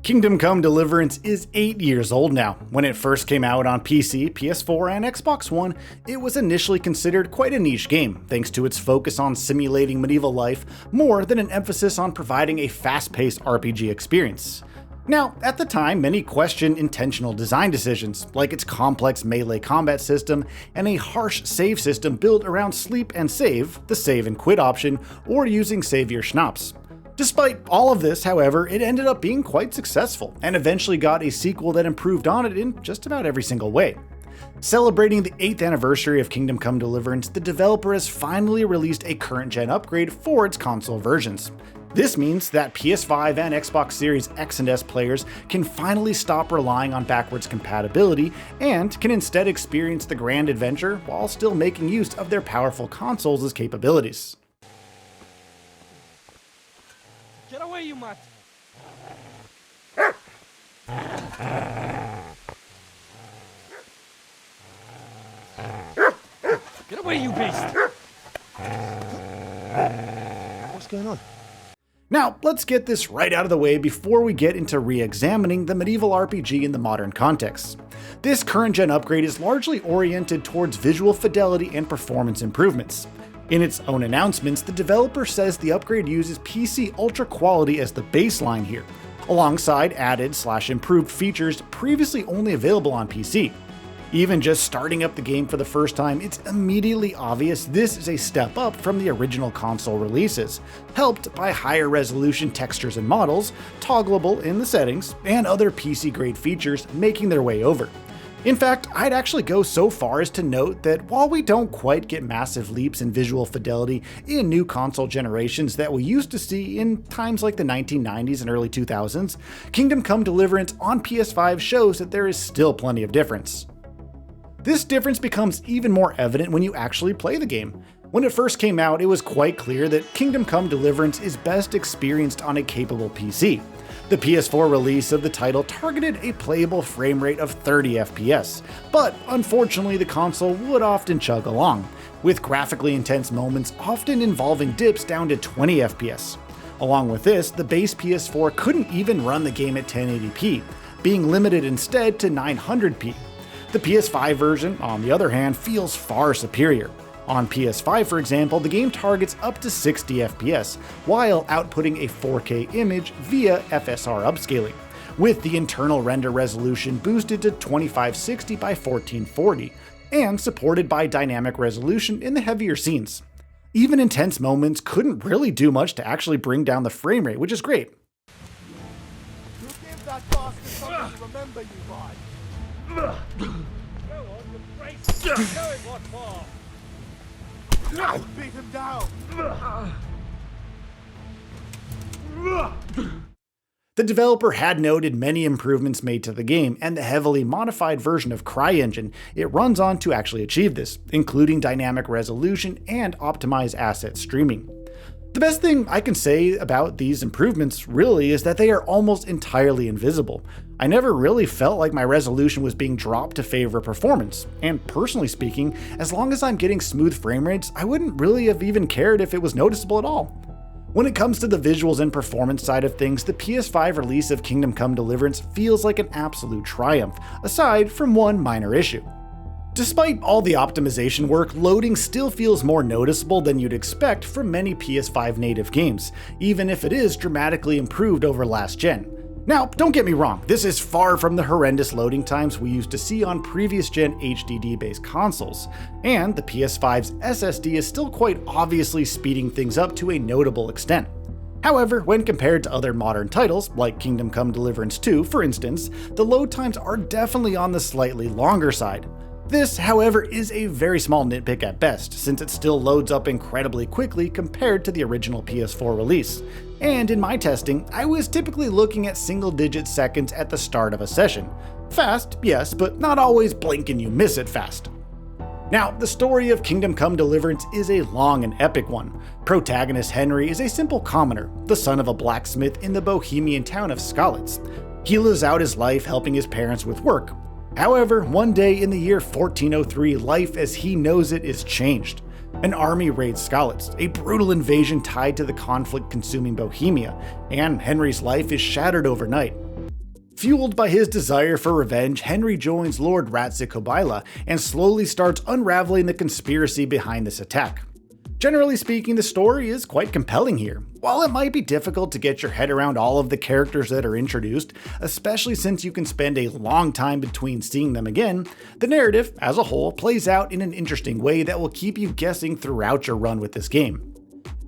Kingdom Come Deliverance is 8 years old now. When it first came out on PC, PS4, and Xbox One, it was initially considered quite a niche game, thanks to its focus on simulating medieval life more than an emphasis on providing a fast-paced RPG experience. Now, at the time, many questioned intentional design decisions, like its complex melee combat system and a harsh save system built around sleep and save, the save and quit option, or using save your schnapps. Despite all of this, however, it ended up being quite successful, and eventually got a sequel that improved on it in just about every single way. Celebrating the 8th anniversary of Kingdom Come Deliverance, the developer has finally released a current-gen upgrade for its console versions. This means that PS5 and Xbox Series X and S players can finally stop relying on backwards compatibility and can instead experience the grand adventure while still making use of their powerful consoles' capabilities. Get away, you mutt! Get away, you beast! What's going on? Now, let's get this right out of the way before we get into re-examining the medieval RPG in the modern context. This current-gen upgrade is largely oriented towards visual fidelity and performance improvements. In its own announcements, the developer says the upgrade uses PC Ultra quality as the baseline here, alongside added/improved features previously only available on PC. Even just starting up the game for the first time, it's immediately obvious this is a step up from the original console releases, helped by higher resolution textures and models, toggleable in the settings, and other PC-grade features making their way over. In fact, I'd actually go so far as to note that while we don't quite get massive leaps in visual fidelity in new console generations that we used to see in times like the 1990s and early 2000s, Kingdom Come Deliverance on PS5 shows that there is still plenty of difference. This difference becomes even more evident when you actually play the game. When it first came out, it was quite clear that Kingdom Come Deliverance is best experienced on a capable PC. The PS4 release of the title targeted a playable frame rate of 30 FPS, but unfortunately the console would often chug along, with graphically intense moments often involving dips down to 20 FPS. Along with this, the base PS4 couldn't even run the game at 1080p, being limited instead to 900p. The PS5 version, on the other hand, feels far superior. On PS5, for example, the game targets up to 60 FPS, while outputting a 4K image via FSR upscaling, with the internal render resolution boosted to 2560 by 1440, and supported by dynamic resolution in the heavier scenes. Even intense moments couldn't really do much to actually bring down the frame rate, which is great. You give that bastard something to remember you by. Go on, you brace! Going what for? Beat him down! The developer had noted many improvements made to the game and the heavily modified version of CryEngine it runs on to actually achieve this, including dynamic resolution and optimized asset streaming. The best thing I can say about these improvements really is that they are almost entirely invisible. I never really felt like my resolution was being dropped to favor performance, and personally speaking, as long as I'm getting smooth frame rates, I wouldn't really have even cared if it was noticeable at all. When it comes to the visuals and performance side of things, the PS5 release of Kingdom Come Deliverance feels like an absolute triumph, aside from one minor issue. Despite all the optimization work, loading still feels more noticeable than you'd expect from many PS5 native games, even if it is dramatically improved over last gen. Now, don't get me wrong, this is far from the horrendous loading times we used to see on previous gen HDD-based consoles, and the PS5's SSD is still quite obviously speeding things up to a notable extent. However, when compared to other modern titles, like Kingdom Come Deliverance 2 for instance, the load times are definitely on the slightly longer side. This, however, is a very small nitpick at best, since it still loads up incredibly quickly compared to the original PS4 release. And in my testing, I was typically looking at single-digit seconds at the start of a session. Fast, yes, but not always blink and you miss it fast. Now, the story of Kingdom Come Deliverance is a long and epic one. Protagonist Henry is a simple commoner, the son of a blacksmith in the Bohemian town of Skalitz. He lives out his life helping his parents with work. However, one day in the year 1403, life as he knows it is changed. An army raids Skalitz, a brutal invasion tied to the conflict consuming Bohemia, and Henry's life is shattered overnight. Fueled by his desire for revenge, Henry joins Lord Ratsikobaila and slowly starts unraveling the conspiracy behind this attack. Generally speaking, the story is quite compelling here. While it might be difficult to get your head around all of the characters that are introduced, especially since you can spend a long time between seeing them again, the narrative, as a whole, plays out in an interesting way that will keep you guessing throughout your run with this game.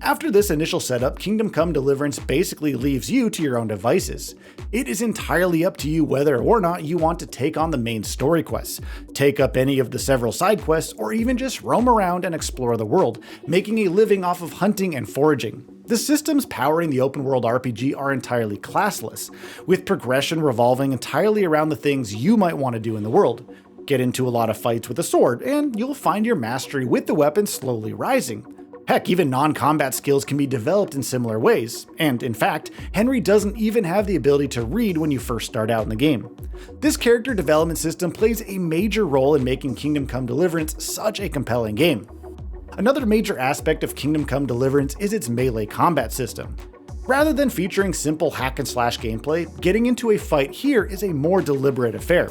After this initial setup, Kingdom Come Deliverance basically leaves you to your own devices. It is entirely up to you whether or not you want to take on the main story quests, take up any of the several side quests, or even just roam around and explore the world, making a living off of hunting and foraging. The systems powering the open world RPG are entirely classless, with progression revolving entirely around the things you might want to do in the world. Get into a lot of fights with a sword, and you'll find your mastery with the weapon slowly rising. Heck, even non-combat skills can be developed in similar ways, and in fact, Henry doesn't even have the ability to read when you first start out in the game. This character development system plays a major role in making Kingdom Come Deliverance such a compelling game. Another major aspect of Kingdom Come Deliverance is its melee combat system. Rather than featuring simple hack-and-slash gameplay, getting into a fight here is a more deliberate affair.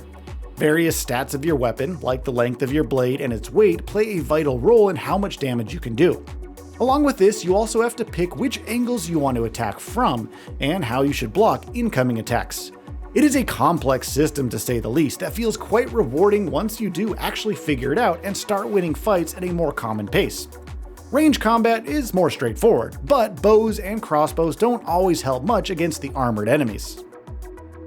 Various stats of your weapon, like the length of your blade and its weight, play a vital role in how much damage you can do. Along with this, you also have to pick which angles you want to attack from, and how you should block incoming attacks. It is a complex system to say the least that feels quite rewarding once you do actually figure it out and start winning fights at a more common pace. Range combat is more straightforward, but bows and crossbows don't always help much against the armored enemies.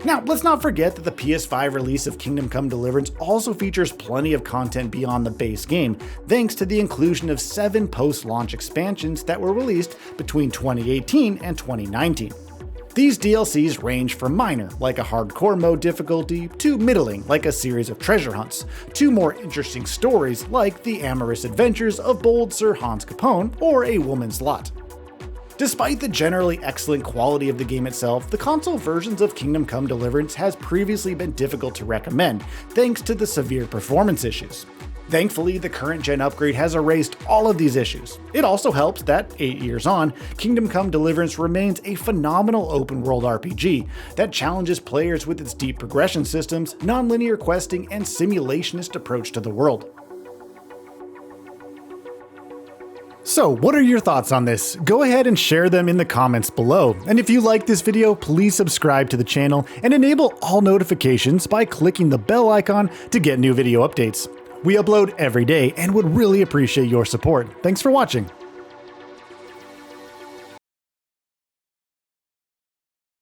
Now, let's not forget that the PS5 release of Kingdom Come Deliverance also features plenty of content beyond the base game, thanks to the inclusion of 7 post-launch expansions that were released between 2018 and 2019. These DLCs range from minor, like a hardcore mode difficulty, to middling, like a series of treasure hunts, to more interesting stories like the amorous adventures of bold Sir Hans Capone or A Woman's Lot. Despite the generally excellent quality of the game itself, the console versions of Kingdom Come Deliverance has previously been difficult to recommend, thanks to the severe performance issues. Thankfully, the current gen upgrade has erased all of these issues. It also helps that, 8 years on, Kingdom Come Deliverance remains a phenomenal open world RPG that challenges players with its deep progression systems, non-linear questing, and simulationist approach to the world. So, what are your thoughts on this? Go ahead and share them in the comments below. And if you like this video, please subscribe to the channel and enable all notifications by clicking the bell icon to get new video updates. We upload every day and would really appreciate your support. Thanks for watching.